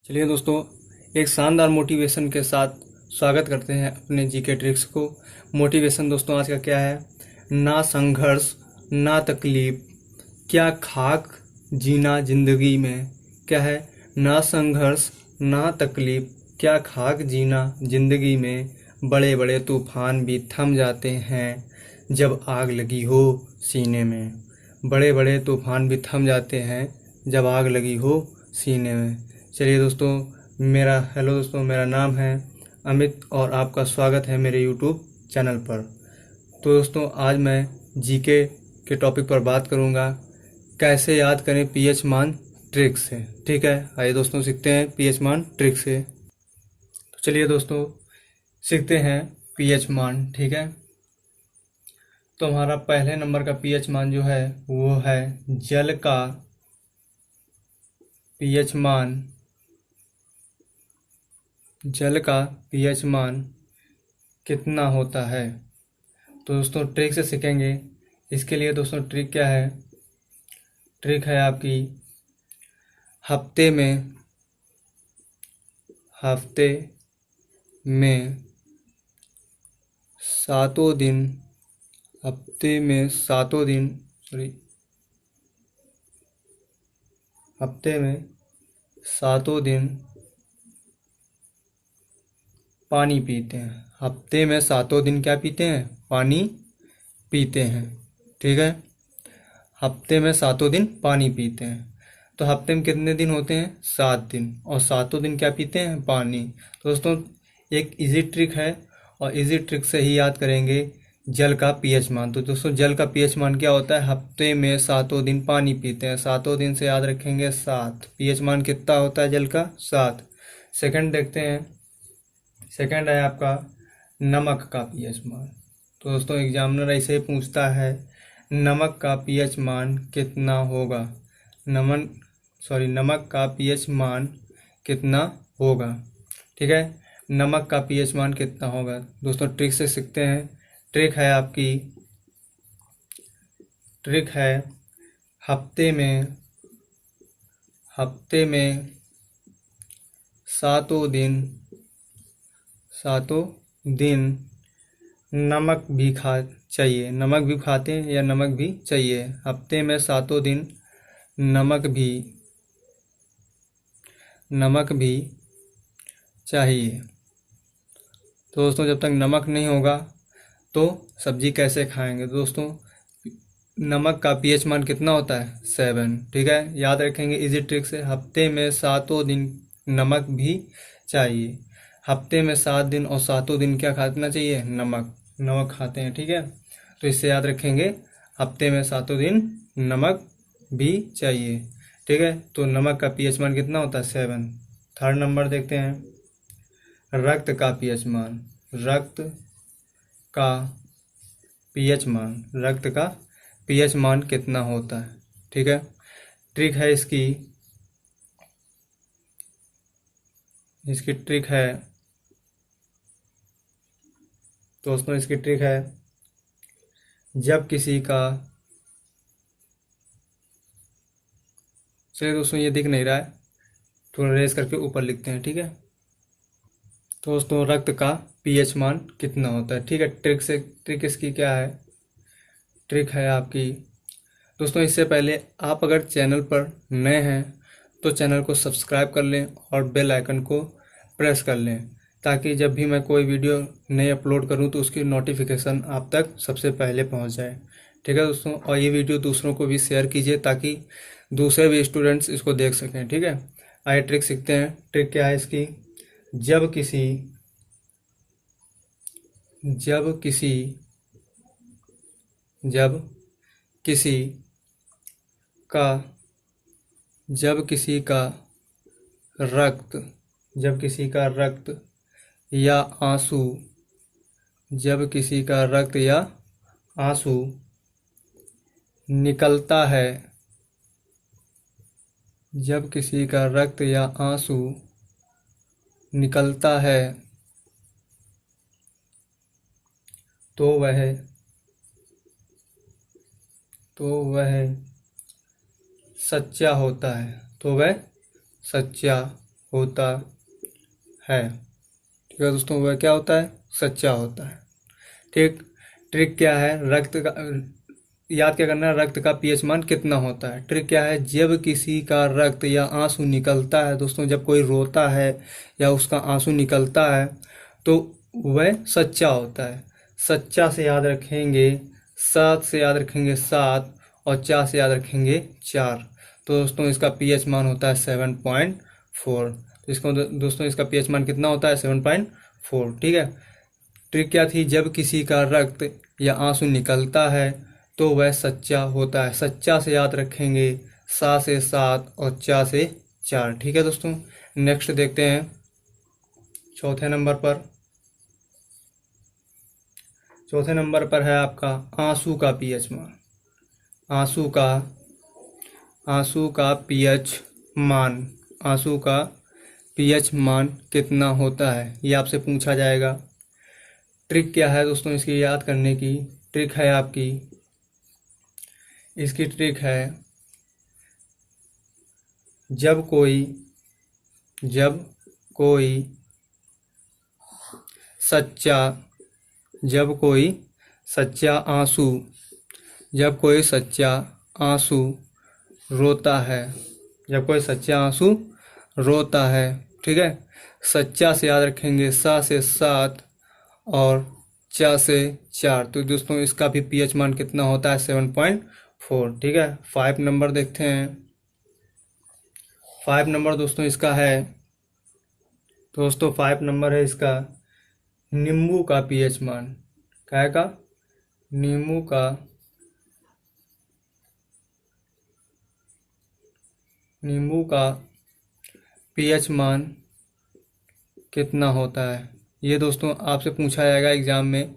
चलिए दोस्तों, एक शानदार मोटिवेशन के साथ स्वागत करते हैं अपने जीके ट्रिक्स को। मोटिवेशन दोस्तों आज का क्या है? ना संघर्ष ना तकलीफ, क्या खाक जीना जिंदगी में। क्या है? ना संघर्ष ना तकलीफ, क्या खाक जीना जिंदगी में। बड़े बड़े तूफान भी थम जाते हैं जब आग लगी हो सीने में। बड़े बड़े तूफान भी थम जाते हैं जब आग लगी हो सीने में। चलिए दोस्तों, हेलो दोस्तों, मेरा नाम है अमित और आपका स्वागत है मेरे यूट्यूब चैनल पर। तो दोस्तों, आज मैं जीके के टॉपिक पर बात करूंगा, कैसे याद करें पीएच मान ट्रिक से। ठीक है, आइए दोस्तों सीखते हैं पीएच मान ट्रिक से। तो चलिए दोस्तों, सीखते हैं पीएच मान। ठीक है, तो हमारा पहले नंबर का पीएच मान जो है वो है जल का पीएच मान। जल का पीएच मान कितना होता है? तो दोस्तों ट्रिक से सीखेंगे। इसके लिए दोस्तों ट्रिक क्या है? ट्रिक है आपकी हफ्ते में सातों दिन, हफ्ते में सातों दिन, हफ्ते में सातों दिन पानी पीते हैं। हफ्ते में सातों दिन क्या पीते हैं? पानी पीते हैं। ठीक है, हफ्ते में सातों दिन पानी पीते हैं। तो हफ्ते में कितने दिन होते हैं? 7 दिन, और सातों दिन क्या पीते हैं? पानी। तो दोस्तों एक इजी ट्रिक है, और इजी ट्रिक से ही याद करेंगे जल का पीएच मान। तो दोस्तों जल का पीएच मान क्या होता है? हफ्ते में सातों दिन पानी पीते हैं। सातों दिन से याद रखेंगे 7। पीएच मान कितना होता है जल का? 7। सेकंड देखते हैं। सेकंड है आपका नमक का पीएच मान। तो दोस्तों एग्जामिनर ऐसे ही पूछता है, नमक का पीएच मान कितना होगा? नमक का पीएच मान कितना होगा? ठीक है, नमक का पीएच मान कितना होगा? दोस्तों ट्रिक से सीखते हैं। ट्रिक है आपकी, ट्रिक है हफ्ते में सातों दिन नमक भी चाहिए। नमक भी खाते हैं या नमक भी चाहिए। हफ्ते में सातों दिन नमक भी चाहिए। तो दोस्तों जब तक नमक नहीं होगा तो सब्जी कैसे खाएंगे? दोस्तों नमक का पीएच मान कितना होता है? 7। ठीक है, याद रखेंगे इजी ट्रिक से। हफ्ते में सातों दिन नमक भी चाहिए। हफ्ते में 7 दिन और सातों दिन क्या खाना चाहिए? नमक खाते हैं। ठीक है, तो इससे याद रखेंगे हफ्ते में सातों दिन नमक भी चाहिए। ठीक है, तो नमक का पीएच मान कितना होता है? 7। थर्ड नंबर देखते हैं, रक्त का पीएच मान। रक्त का पीएच मान, रक्त का पीएच मान कितना होता है? ठीक है, ट्रिक है इसकी ट्रिक है दोस्तों, इसकी ट्रिक है जब किसी का, चलिए दोस्तों ये दिख नहीं रहा है, थोड़ा रेस करके ऊपर लिखते हैं। ठीक है, तो दोस्तों रक्त का पीएच मान कितना होता है? ठीक है, ट्रिक इसकी क्या है? ट्रिक है आपकी दोस्तों, इससे पहले आप अगर चैनल पर नए हैं तो चैनल को सब्सक्राइब कर लें और बेल आइकन को प्रेस कर लें, ताकि जब भी मैं कोई वीडियो नई अपलोड करूं तो उसकी नोटिफिकेशन आप तक सबसे पहले पहुंच जाए। ठीक है दोस्तों, और ये वीडियो दूसरों को भी शेयर कीजिए ताकि दूसरे भी स्टूडेंट्स इसको देख सकें। ठीक है, आइए ट्रिक सीखते हैं। ट्रिक क्या है इसकी? जब किसी जब किसी का जब किसी का रक्त या आंसू जब किसी का रक्त या आंसू निकलता है जब किसी का रक्त या आंसू निकलता है तो वह सच्चा होता है। तो वह सच्चा होता है। ठीक है दोस्तों, वह क्या होता है? सच्चा होता है। ठीक। ट्रिक क्या है? रक्त का याद क्या करना है? रक्त का पीएच मान कितना होता है। ट्रिक क्या है? जब किसी का रक्त या आंसू निकलता है दोस्तों, जब कोई रोता है या उसका आंसू निकलता है तो वह सच्चा होता है। सच्चा से याद रखेंगे, सात से याद रखेंगे सात, और चार से याद रखेंगे चार। तो दोस्तों इसका पीएच मान होता है 7.4। तो इसको दोस्तों इसका पीएच मान कितना होता है? 7.4। ठीक है। ट्रिक क्या थी? जब किसी का रक्त या आंसू निकलता है तो वह सच्चा होता है। सच्चा से याद रखेंगे, सा से सात और चा से चार। ठीक है दोस्तों, नेक्स्ट देखते हैं चौथे नंबर पर। चौथे नंबर पर है आपका आंसू का पीएच मान। आंसू का पीएच मान, आंसू का पीएच मान कितना होता है, ये आपसे पूछा जाएगा। ट्रिक क्या है दोस्तों इसकी याद करने की? ट्रिक है आपकी, इसकी ट्रिक है जब कोई सच्चा आंसू, जब कोई सच्चा आंसू रोता है, जब कोई सच्चा आंसू रोता है। ठीक है। सच्चा से याद रखेंगे, सा से सात और चा से चार। तो दोस्तों इसका भी पीएच मान कितना होता है? 7.4। ठीक है। 5 नंबर देखते हैं। 5 नंबर दोस्तों इसका है, दोस्तों 5 नंबर है इसका नींबू का पीएच मान। क्या का? नींबू का पीएच मान कितना होता है, ये दोस्तों आपसे पूछा जाएगा एग्जाम में।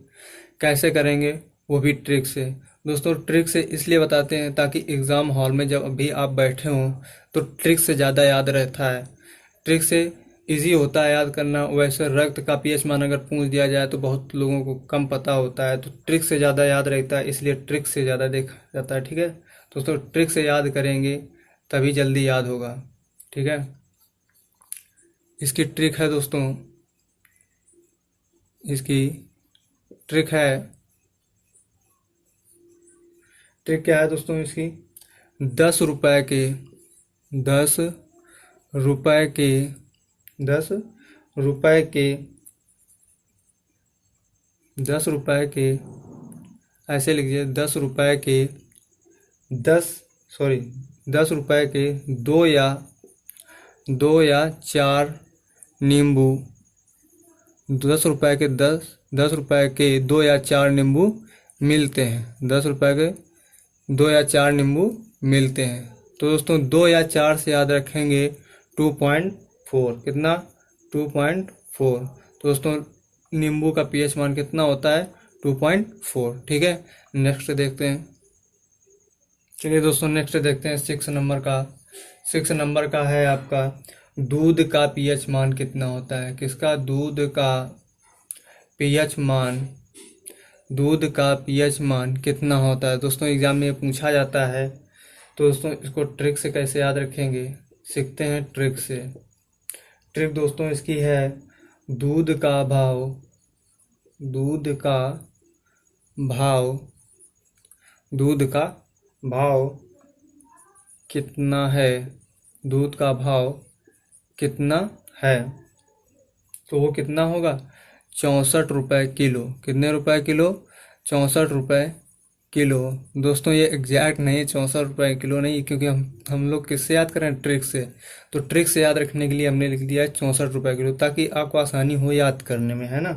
कैसे करेंगे? वो भी ट्रिक से। दोस्तों ट्रिक से इसलिए बताते हैं ताकि एग्ज़ाम हॉल में जब भी आप बैठे हों तो ट्रिक से ज़्यादा याद रहता है। ट्रिक से इजी होता है याद करना। वैसे रक्त का पीएच मान अगर पूछ दिया जाए तो बहुत लोगों को कम पता होता है, तो ट्रिक से ज़्यादा याद रहता है, इसलिए ट्रिक से ज़्यादा देखा जाता है। ठीक है दोस्तों, ट्रिक से याद करेंगे तभी जल्दी याद होगा। ठीक है। इसकी ट्रिक है दोस्तों, इसकी ट्रिक क्या है दोस्तों इसकी? 10 रुपए के 10 रुपए के 10 रुपए के 10 रुपए के ऐसे लिखिए 10 रुपए के 10 रुपए के दो या चार नींबू। 10 रुपए के 2 या 4 नींबू मिलते हैं। 10 रुपए के 2 या 4 नींबू मिलते हैं। तो दोस्तों 2 या 4 से याद रखेंगे 2.4। कितना? 2.4। तो दोस्तों नींबू का पीएच मान कितना होता है? 2.4। ठीक है। नेक्स्ट देखते हैं। चलिए दोस्तों नेक्स्ट देखते हैं 6 नंबर का। 6 नंबर का है आपका दूध का पीएच मान कितना होता है। किसका? दूध का पीएच मान कितना होता है। दोस्तों एग्जाम में पूछा जाता है, तो दोस्तों इसको ट्रिक से कैसे याद रखेंगे सीखते हैं ट्रिक से। ट्रिक दोस्तों इसकी है दूध का भाव कितना है, दूध का भाव कितना है, तो वो कितना होगा? 64 रुपये किलो। कितने रुपए किलो? 64 रुपये किलो। दोस्तों ये एग्जैक्ट नहीं, 64 रुपये किलो नहीं, क्योंकि हम लोग किससे याद करें? ट्रिक से। तो ट्रिक से याद रखने के लिए हमने लिख दिया है 64 रुपये किलो, ताकि आपको आसानी हो याद करने में, है ना।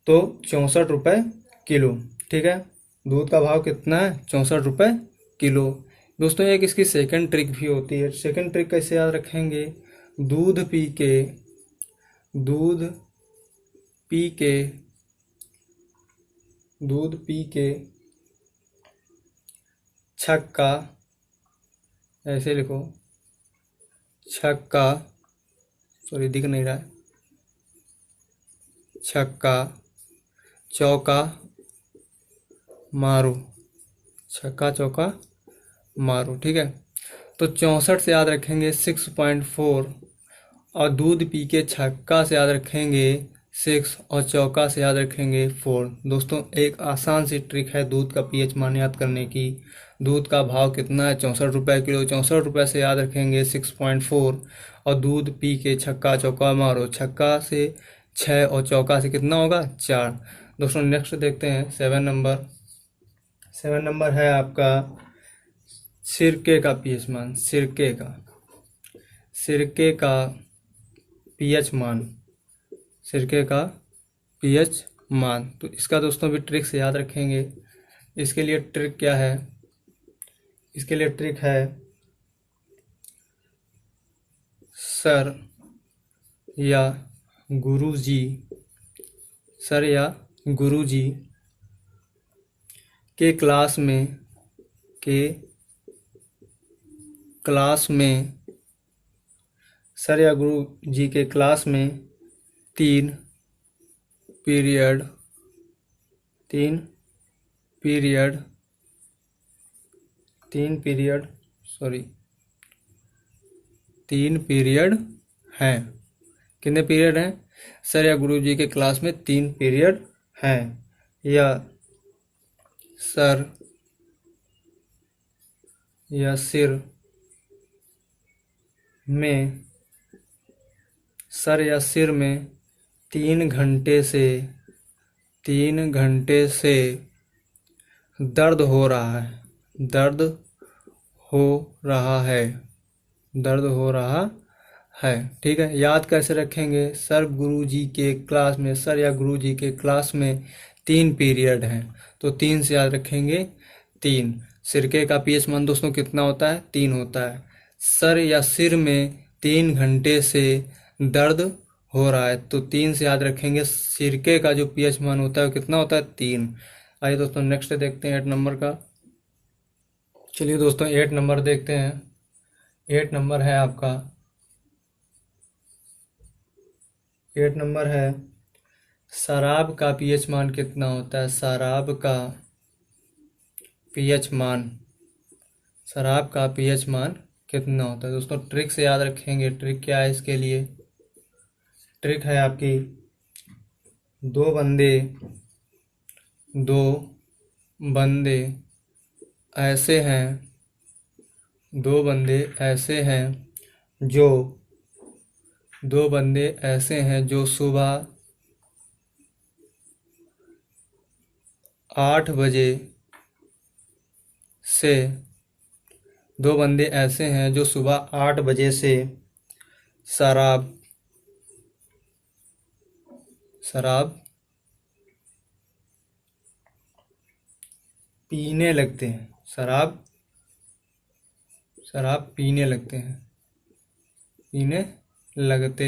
तो 64 रुपये किलो। ठीक है। दूध का भाव कितना है? 64 रुपये किलो। दोस्तों एक इसकी सेकंड ट्रिक भी होती है। सेकंड ट्रिक कैसे याद रखेंगे? दूध पी के छक्का, ऐसे लिखो, छक्का, सॉरी दिख नहीं रहा है, छक्का चौका मारो, छक्का चौका मारो। ठीक है। तो 64 से याद रखेंगे 6.4 और दूध पी के छक्का से याद रखेंगे 6 और चौका से याद रखेंगे 4। दोस्तों एक आसान सी ट्रिक है दूध का पीएच मान याद करने की। दूध का भाव कितना है, 64 रुपये किलो। 64 रुपये से याद रखेंगे 6.4 और दूध पी के छक्का चौका मारो। छक्का से 6 और चौका से कितना होगा, 4। दोस्तों नेक्स्ट देखते हैं 7 नंबर। 7 नंबर है आपका सिरके का पीएच मान। सिरके का पीएच मान, सिरके का पीएच मान। तो इसका दोस्तों भी ट्रिक से याद रखेंगे। इसके लिए ट्रिक क्या है, इसके लिए ट्रिक है सर या गुरुजी के क्लास में सर या गुरु जी के क्लास में 3 पीरियड हैं। कितने पीरियड हैं, सर या गुरु जी के क्लास में 3 पीरियड हैं। या सर या सिर में 3 घंटे से दर्द हो रहा है। ठीक है, याद कैसे रखेंगे, सर या गुरु जी के क्लास में 3 पीरियड हैं, तो 3 से याद रखेंगे 3। सिरके का पीएच मान दोस्तों कितना होता है, 3 होता है। सर या सिर में 3 घंटे से दर्द हो रहा है, तो 3 से याद रखेंगे। सिरके का जो पीएच मान होता है वो कितना होता है, 3। आइए दोस्तों नेक्स्ट देखते हैं 8 नंबर का। चलिए दोस्तों 8 नंबर देखते हैं। 8 नंबर है आपका, 8 नंबर है शराब का पीएच मान कितना होता है। शराब का पीएच मान कितना होता है। दोस्तों ट्रिक से याद रखेंगे। ट्रिक क्या है, इसके लिए ट्रिक है आपकी दो बंदे ऐसे हैं जो सुबह 8 बजे से 2 बंदे ऐसे हैं जो सुबह 8 बजे से शराब पीने लगते हैं। पीने लगते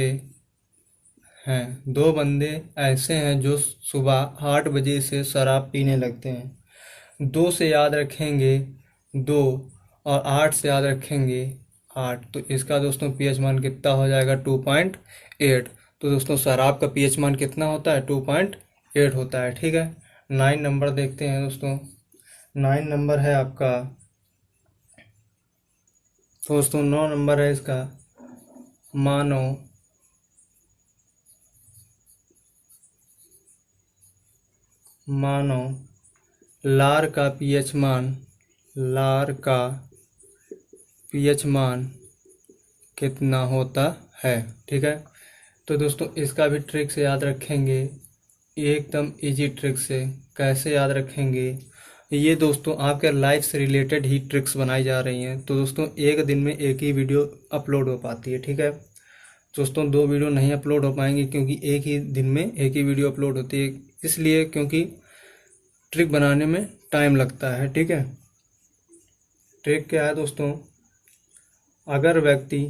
हैं। 2 बंदे ऐसे हैं जो सुबह 8 बजे से शराब पीने लगते हैं। 2 से याद रखेंगे 2 और 8 से याद रखेंगे 8, तो इसका दोस्तों पीएच मान कितना हो जाएगा, 2.8। तो दोस्तों शराब का पीएच मान कितना होता है, 2.8 होता है। ठीक है, 9 नंबर देखते हैं दोस्तों। 9 नंबर है आपका दोस्तों, 9 नंबर है इसका मानो लार का पीएच मान कितना होता है। ठीक है, तो दोस्तों इसका भी ट्रिक से याद रखेंगे, एकदम इजी ट्रिक से। कैसे याद रखेंगे, ये दोस्तों आपके लाइफ से रिलेटेड ही ट्रिक्स बनाई जा रही हैं। तो दोस्तों एक दिन में एक ही वीडियो अपलोड हो पाती है। ठीक है दोस्तों, 2 वीडियो नहीं अपलोड हो पाएंगी क्योंकि एक ही दिन में एक ही वीडियो अपलोड होती है, इसलिए क्योंकि ट्रिक बनाने में टाइम लगता है। ठीक है, ट्रिक क्या है दोस्तों, अगर व्यक्ति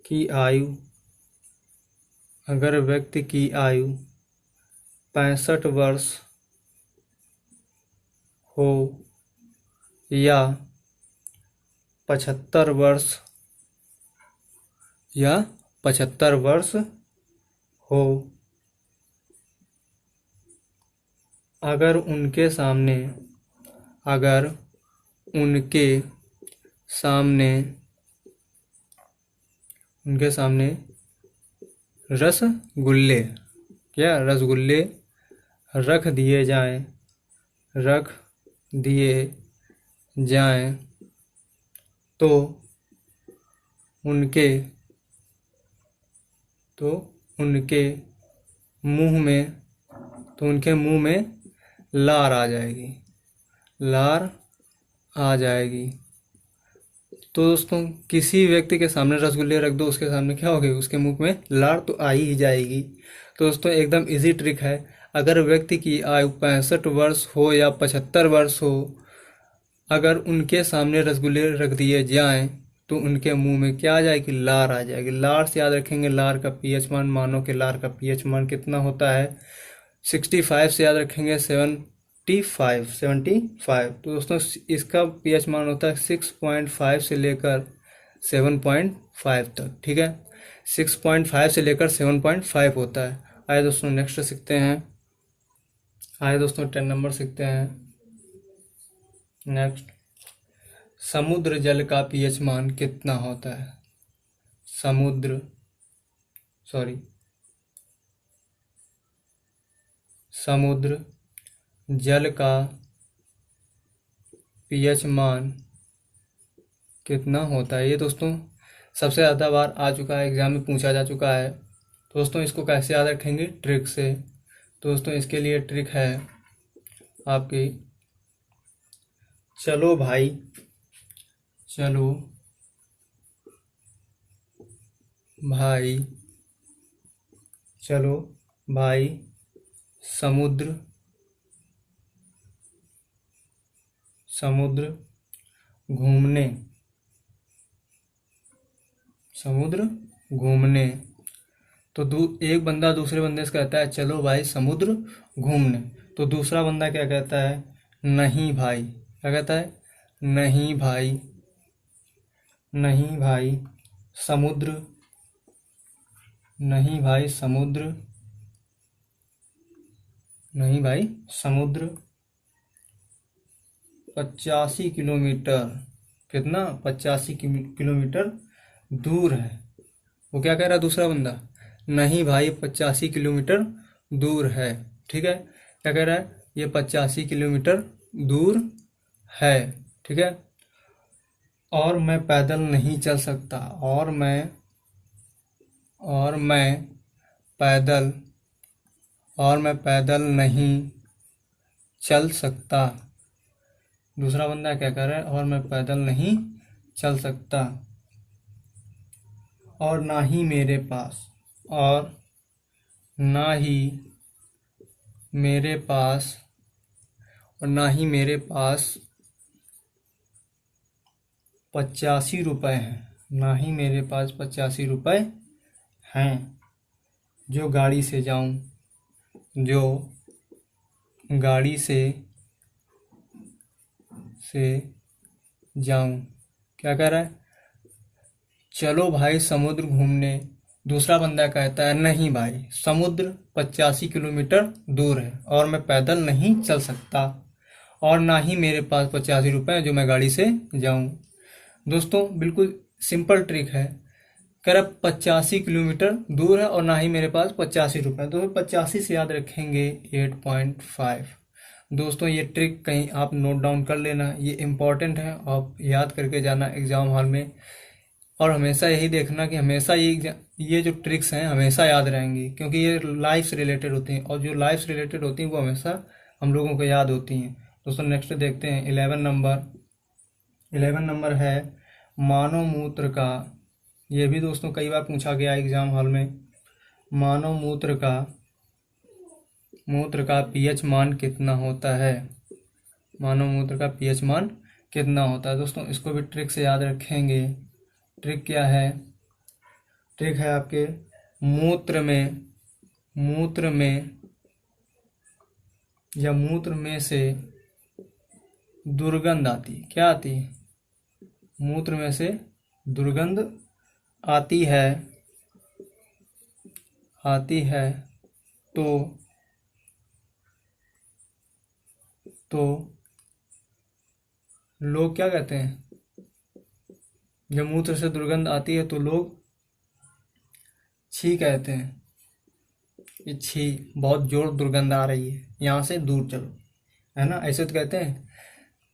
की आयु 65 वर्ष हो या 75 वर्ष हो अगर उनके सामने अगर उनके सामने उनके सामने रसगुल्ले रसगुल्ले रख दिए जाएं तो उनके उनके मुंह में लार आ जाएगी। तो दोस्तों किसी व्यक्ति के सामने रसगुल्ले रख दो, उसके सामने क्या होगी, उसके मुंह में लार तो आ ही जाएगी। तो दोस्तों एकदम इजी ट्रिक है। अगर व्यक्ति की आयु 65 वर्ष हो या 75 वर्ष हो, अगर उनके सामने रसगुल्ले रख दिए जाएं तो उनके मुंह में क्या आ जाएगी, लार आ जाएगी। लार से याद रखेंगे लार का पीएच मान, मानो कि लार का पीएच मान कितना होता है 65 से याद रखेंगे 75। तो दोस्तों इसका पीएच मान होता है 6.5 से लेकर 7.5 तक। ठीक है, 6.5 से लेकर 7.5 होता है। आइए दोस्तों नेक्स्ट सीखते हैं। 10 नंबर सीखते हैं। नेक्स्ट, समुद्र जल का पीएच मान कितना होता है? समुद्र जल का पीएच मान कितना होता है? ये दोस्तों सबसे ज़्यादा बार आ चुका है, एग्जाम में पूछा जा चुका है। दोस्तों इसको कैसे याद रखेंगे, ट्रिक से। दोस्तों इसके लिए ट्रिक है आपकी, चलो भाई समुद्र घूमने। तो एक बंदा दूसरे बंदे से कहता है चलो भाई समुद्र घूमने, तो दूसरा बंदा क्या कहता है, नहीं भाई। क्या कहता है, नहीं भाई समुद्र 85 किलोमीटर, कितना, 85 किलोमीटर दूर है। वो क्या कह रहा है दूसरा बंदा, नहीं भाई 85 किलोमीटर दूर है। ठीक है, क्या कह रहा है, ये 85 किलोमीटर दूर है। ठीक है, और मैं पैदल नहीं चल सकता, और मैं पैदल नहीं चल सकता। दूसरा बंदा क्या कर रहा है, और मैं पैदल नहीं चल सकता, और ना ही मेरे पास 85 रुपए हैं, ना ही मेरे पास 85 रुपए हैं जो गाड़ी से जाऊं। क्या कह रहा है, चलो भाई समुद्र घूमने। दूसरा बंदा कहता है नहीं भाई समुद्र 85 किलोमीटर दूर है और मैं पैदल नहीं चल सकता, और ना ही मेरे पास 85 रुपए जो मैं गाड़ी से जाऊं। दोस्तों बिल्कुल सिंपल ट्रिक है। कह रहा 85 किलोमीटर दूर है और ना ही मेरे पास 85 रुपए, तो 85 से याद रखेंगे 8.5। दोस्तों ये ट्रिक कहीं आप नोट डाउन कर लेना, ये इम्पॉर्टेंट है, आप याद करके जाना एग्जाम हॉल में। और हमेशा यही देखना कि हमेशा ये जो ट्रिक्स हैं हमेशा याद रहेंगी, क्योंकि ये लाइफ से रिलेटेड होती हैं, और जो लाइफ से रिलेटेड होती हैं वो हमेशा हम लोगों को याद होती हैं। दोस्तों नेक्स्ट देखते हैं 11 नंबर है मानव मूत्र का। ये भी दोस्तों कई बार पूछा गया एग्जाम हॉल में। मानव मूत्र का पीएच मान कितना होता है? मानव मूत्र का पीएच मान कितना होता है? दोस्तों इसको भी ट्रिक से याद रखेंगे। ट्रिक क्या है, ट्रिक है आपके मूत्र में से दुर्गंध आती, क्या आती है, मूत्र में से दुर्गंध आती है तो तो लोग क्या कहते हैं, जब मूत्र से दुर्गंध आती है तो लोग छी कहते हैं, ये छी, बहुत जोर दुर्गंध आ रही है, यहाँ से दूर चलो, है ना, ऐसे तो कहते हैं।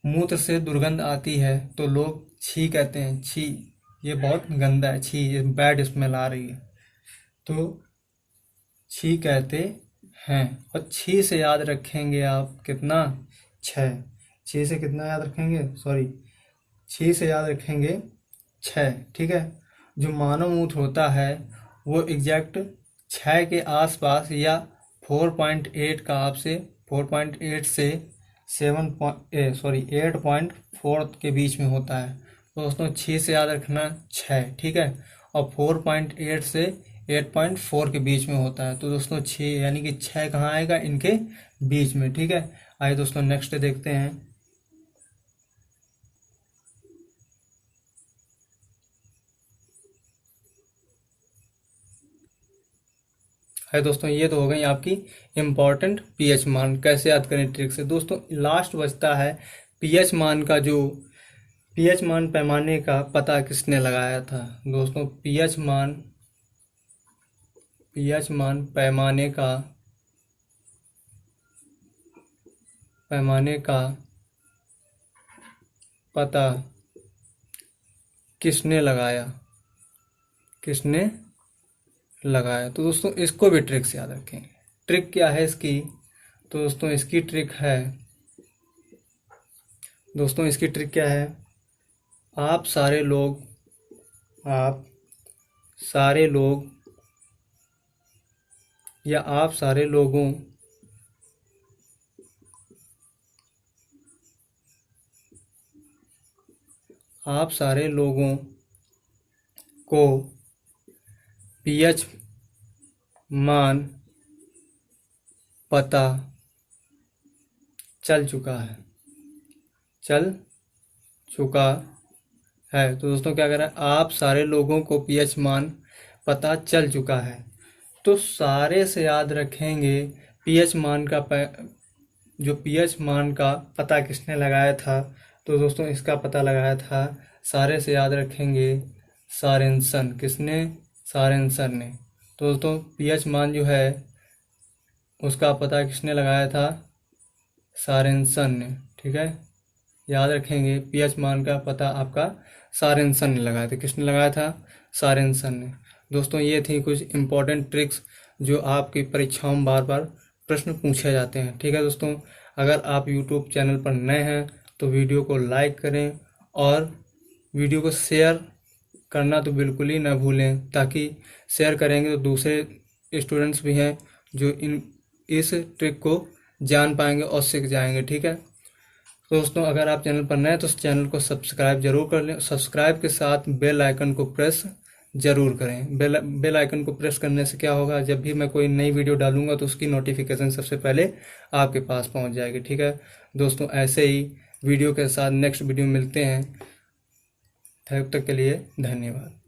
मूत्र से दुर्गंध आती है तो लोग छी कहते हैं, छी ये बहुत गंदा है, छी ये बैड स्मेल आ रही है, तो छी कहते हैं। और छी से याद रखेंगे आप कितना, छः। छी से कितना याद रखेंगे, सॉरी, छी से याद रखेंगे छः, ठीक है। जो मानव मूत्र होता है वो एग्जैक्ट 6 के आसपास या 4.8 का आपसे 4.8 से 8.4 के बीच में होता है। तो दोस्तों 6 से याद रखना 6, ठीक है, और 4.8 से 8.4 के बीच में होता है। तो दोस्तों 6 यानी कि 6 कहाँ आएगा, इनके बीच में, ठीक है। आइए दोस्तों नेक्स्ट देखते हैं। है दोस्तों, ये तो हो गई आपकी इम्पॉर्टेंट पीएच मान, कैसे याद करें ट्रिक से। दोस्तों लास्ट बचता है पीएच मान का, जो पीएच मान पैमाने का पता किसने लगाया था। दोस्तों पीएच मान पैमाने का पता किसने लगाया, तो दोस्तों इसको भी ट्रिक से याद रखेंगे। ट्रिक क्या है इसकी, तो दोस्तों इसकी ट्रिक क्या है, आप सारे लोग या आप सारे लोगों को पीएच मान पता चल चुका है। तो दोस्तों क्या करें, आप सारे लोगों को पीएच मान पता चल चुका है। तो सारे से याद रखेंगे पीएच मान का जो पीएच मान का पता किसने लगाया था। तो दोस्तों इसका पता लगाया था, सारे से याद रखेंगे सॉरेनसन। किसने, सॉरेनसन ने। तो दोस्तों पीएच मान जो है उसका पता किसने लगाया था, सॉरेनसन ने, ठीक है। याद रखेंगे पीएच मान का पता आपका सॉरेनसन ने लगाया था। किसने लगाया था, सॉरेनसन ने। दोस्तों ये थी कुछ इम्पोर्टेंट ट्रिक्स जो आपकी परीक्षाओं में बार बार प्रश्न पूछे जाते हैं, ठीक है। दोस्तों अगर आप यूट्यूब चैनल पर नए हैं तो वीडियो को लाइक करें और वीडियो को शेयर करना तो बिल्कुल ही ना भूलें, ताकि शेयर करेंगे तो दूसरे स्टूडेंट्स भी हैं जो इस ट्रिक को जान पाएंगे और सीख जाएंगे, ठीक है। तो दोस्तों अगर आप चैनल पर नए हैं तो इस चैनल को सब्सक्राइब जरूर कर लें। सब्सक्राइब के साथ बेल आइकन को प्रेस जरूर करें। बेल आइकन को प्रेस करने से क्या होगा, जब भी मैं कोई नई वीडियो डालूंगा तो उसकी नोटिफिकेशन सबसे पहले आपके पास पहुंच जाएगी, ठीक है। दोस्तों ऐसे ही वीडियो के साथ नेक्स्ट वीडियो मिलते हैं, तब तक के लिए धन्यवाद।